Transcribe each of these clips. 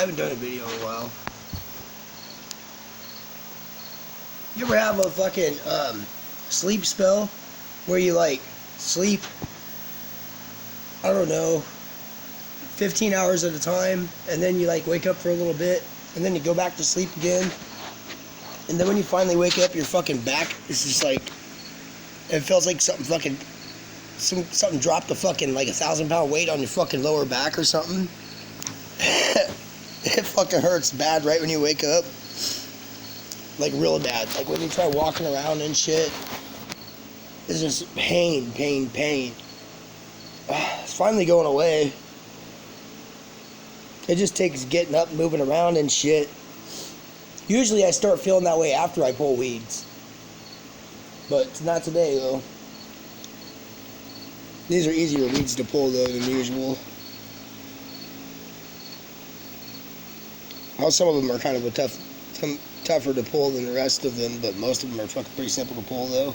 I haven't done a video in a while. You ever have a fucking sleep spell where you like sleep, I don't know, 15 hours at a time, and then you like wake up for a little bit, and then you go back to sleep again, and then when you finally wake up, your fucking back is just like, it feels like something fucking, something dropped a fucking like 1,000-pound weight on your fucking lower back or something. It fucking hurts bad right when you wake up. Like real bad. Like when you try walking around and shit. It's just pain. It's finally going away. It just takes getting up, moving around and shit. Usually I start feeling that way after I pull weeds. But it's not today though. These are easier weeds to pull though than usual. Some of them are kind of tougher to pull than the rest of them, but most of them are fucking pretty simple to pull though.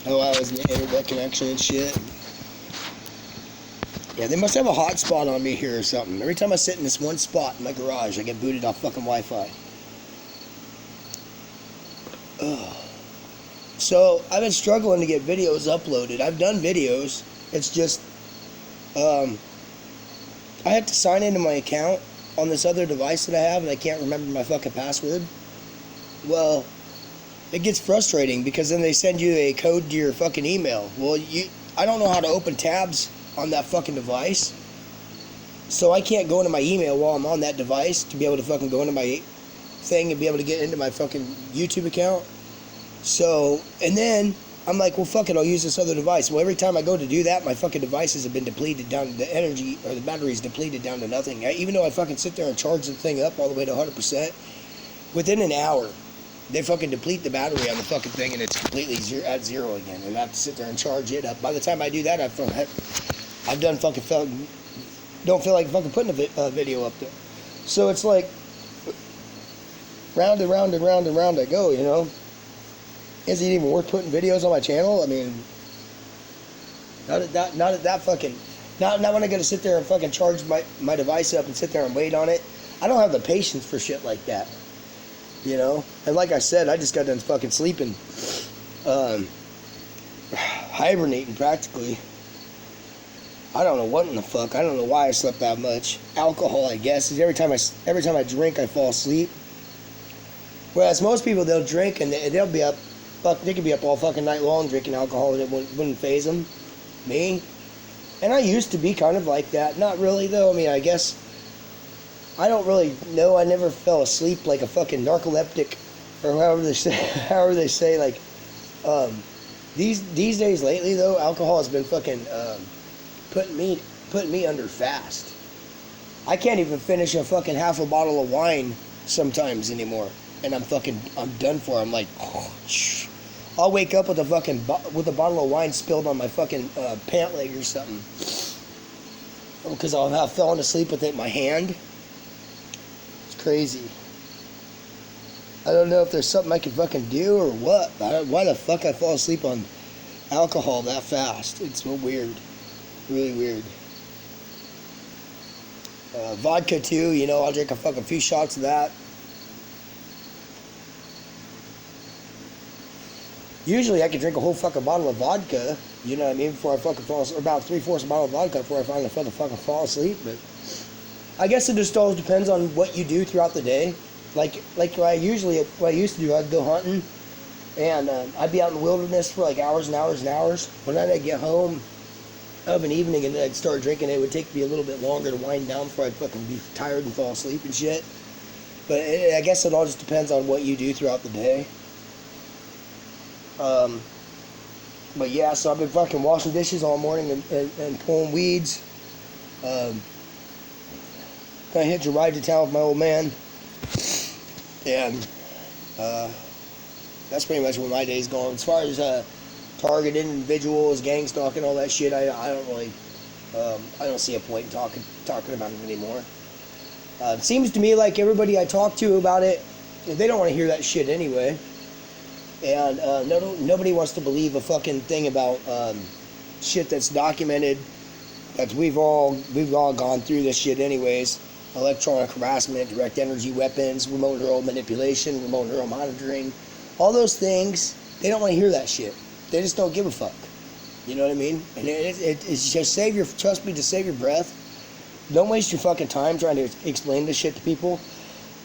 Oh, I was in the internet connection and shit. Yeah, they must have a hotspot on me here or something. Every time I sit in this one spot in my garage, I get booted off fucking Wi-Fi. Ugh. So, I've been struggling to get videos uploaded. I've done videos. It's just, I have to sign into my account on this other device that I have, and I can't remember my fucking password. Well, it gets frustrating because then they send you a code to your fucking email. Well, I don't know how to open tabs on that fucking device, so I can't go into my email while I'm on that device to be able to fucking go into my thing and be able to get into my fucking YouTube account. So, and then I'm like, well, fuck it, I'll use this other device. Well, every time I go to do that, my fucking devices have been depleted down, the energy, or the battery's depleted down to nothing. Even though I fucking sit there and charge the thing up all the way to 100%, within an hour, they fucking deplete the battery on the fucking thing and it's completely at zero again. And I have to sit there and charge it up. By the time I do that, I've done fucking, don't feel like fucking putting a video up there. So it's like, round and round and round and round I go, you know? Is it even worth putting videos on my channel? I mean, not when I gotta sit there and fucking charge my device up and sit there and wait on it. I don't have the patience for shit like that, you know? And like I said, I just got done fucking sleeping, hibernating practically. I don't know what in the fuck. I don't know why I slept that much. Alcohol, I guess. Is every time I drink, I fall asleep. Whereas most people, they'll drink and they'll be up. Fuck, they could be up all fucking night long drinking alcohol and it wouldn't faze them. Me? And I used to be kind of like that. Not really, though. I mean, I guess, I don't really know. I never fell asleep like a fucking narcoleptic, or however they say, like, these days lately, though, alcohol has been fucking, putting me under fast. I can't even finish a fucking half a bottle of wine sometimes anymore. And I'm done for. I'm like, I'll wake up with a bottle of wine spilled on my fucking pant leg or something, because I'll have fallen asleep with it in my hand. It's crazy. I don't know if there's something I can fucking do or what. Why the fuck I fall asleep on alcohol that fast? It's so weird, really weird. Vodka too, you know. I'll drink a fucking few shots of that. Usually I could drink a whole fucking bottle of vodka, you know what I mean, before I fucking fall asleep, or about 3/4 a bottle of vodka before I finally fucking fall asleep. But I guess it just always depends on what you do throughout the day. Like what I used to do, I'd go hunting, and I'd be out in the wilderness for like hours and hours and hours. When I'd get home of an evening and then I'd start drinking, it would take me a little bit longer to wind down before I'd fucking be tired and fall asleep and shit. But I guess it all just depends on what you do throughout the day. But yeah, so I've been fucking washing dishes all morning and pulling weeds. Gonna hitch a ride to town with my old man. And that's pretty much where my day's going. As far as targeting individuals, gang stalking, all that shit, I don't really, I don't see a point in talking about it anymore. It seems to me like everybody I talk to about it, they don't want to hear that shit anyway. And nobody wants to believe a fucking thing about shit that's documented. That we've all gone through this shit anyways. electronic harassment, direct energy weapons, remote neural manipulation, remote neural monitoring, all those things. They don't want to hear that shit. They just don't give a fuck. You know what I mean? And it's just trust me, to save your breath. Don't waste your fucking time trying to explain this shit to people.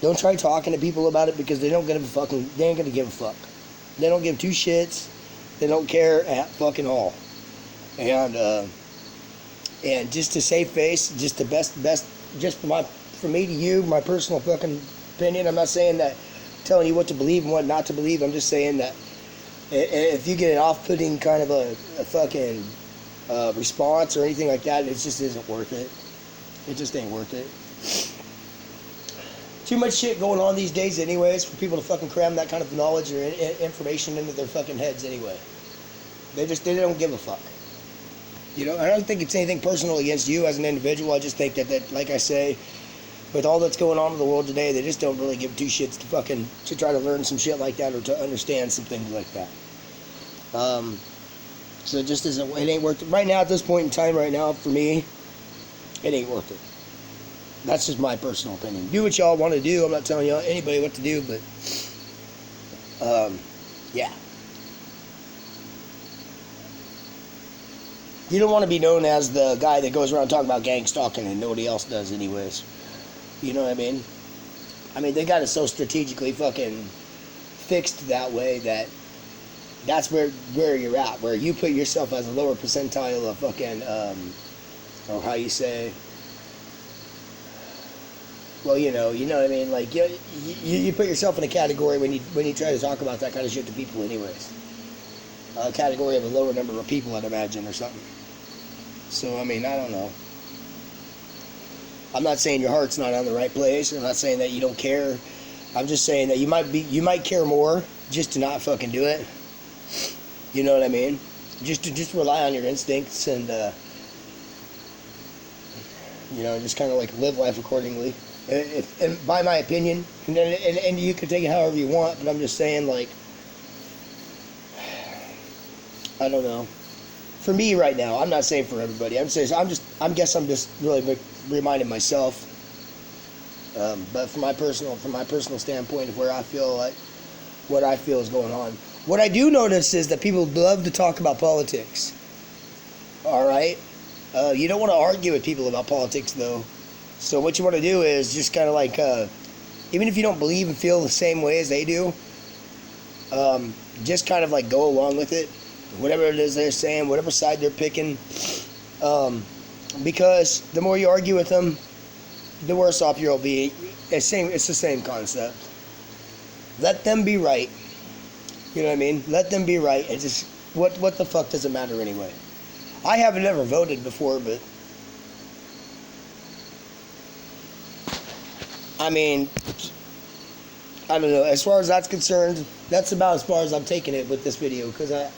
Don't try talking to people about it, because they ain't gonna give a fuck. They don't give two shits. They don't care at fucking all. And just to save face, just the best, just for me to you, my personal fucking opinion. I'm not saying that, telling you what to believe and what not to believe. I'm just saying that if you get an off-putting kind of a fucking response or anything like that, it just isn't worth it. It just ain't worth it. Too much shit going on these days anyways for people to fucking cram that kind of knowledge or information into their fucking heads anyway. They don't give a fuck. You know, I don't think it's anything personal against you as an individual. I just think that like I say, with all that's going on in the world today, they just don't really give two shits to try to learn some shit like that or to understand some things like that. So it just isn't, it ain't worth it. Right now, at this point in time, right now, for me, it ain't worth it. That's just my personal opinion. Do what y'all want to do. I'm not telling y'all anybody what to do, but yeah. You don't want to be known as the guy that goes around talking about gang stalking and nobody else does anyways. You know what I mean? I mean, they got it so strategically fucking fixed that way that that's where you're at, where you put yourself as a lower percentile of fucking, or how you say, well, you know what I mean? Like, you put yourself in a category when you try to talk about that kind of shit to people anyways. A category of a lower number of people, I'd imagine, or something. So, I mean, I don't know. I'm not saying your heart's not on the right place. I'm not saying that you don't care. I'm just saying that you might care more just to not fucking do it. You know what I mean? Just rely on your instincts and, you know, just kind of like live life accordingly. And by my opinion, and you can take it however you want, but I'm just saying, like, I don't know. For me right now, I'm not saying for everybody. I'm just really reminding myself. But from my personal standpoint of where I feel like what I feel is going on. What I do notice is that people love to talk about politics. All right, you don't want to argue with people about politics though. So what you want to do is just kind of like, even if you don't believe and feel the same way as they do, just kind of like go along with it. Whatever it is they're saying, whatever side they're picking, because the more you argue with them, the worse off you'll be. It's the same concept. Let them be right. You know what I mean? Let them be right. And just what the fuck does it matter anyway? I haven't ever voted before, but I mean, I don't know. As far as that's concerned, that's about as far as I'm taking it with this video, because I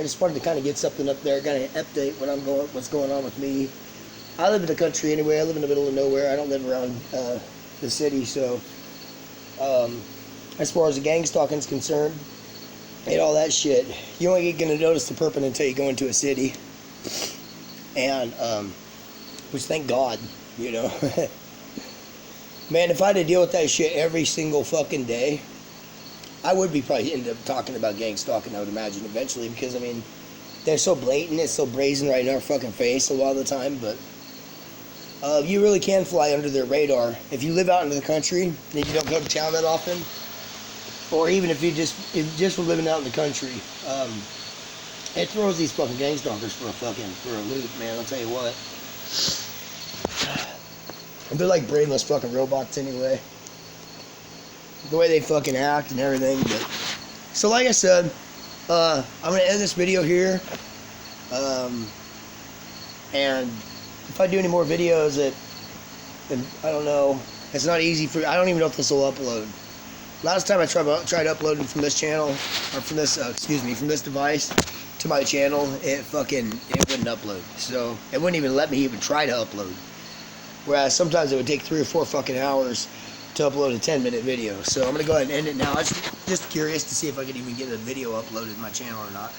just wanted to kind of get something up there, kind of update what's going on with me. I live in the country anyway. I live in the middle of nowhere. I don't live around the city, so as far as the gang stalking is concerned and all that shit, you ain't gonna notice the purpose until you go into a city, and which thank God, you know. Man, if I had to deal with that shit every single fucking day, I would be probably end up talking about gang stalking, I would imagine, eventually, because, I mean, they're so blatant, it's so brazen right in our fucking face a lot of the time, but you really can fly under their radar. If you live out in the country and you don't go to town that often, or even if you just were living out in the country, it throws these fucking gang stalkers for a loop, man, I'll tell you what. They're like brainless fucking robots anyway. The way they fucking act and everything. But so like I said, I'm gonna end this video here. And if I do any more videos then I don't know. It's not easy I don't even know if this will upload. Last time I tried uploading from this channel, or from this from this device to my channel, it wouldn't upload. So it wouldn't even let me even try to upload. Whereas sometimes it would take 3 or 4 fucking hours to upload a 10-minute video. So I'm going to go ahead and end it now. I was just curious to see if I could even get a video uploaded to my channel or not.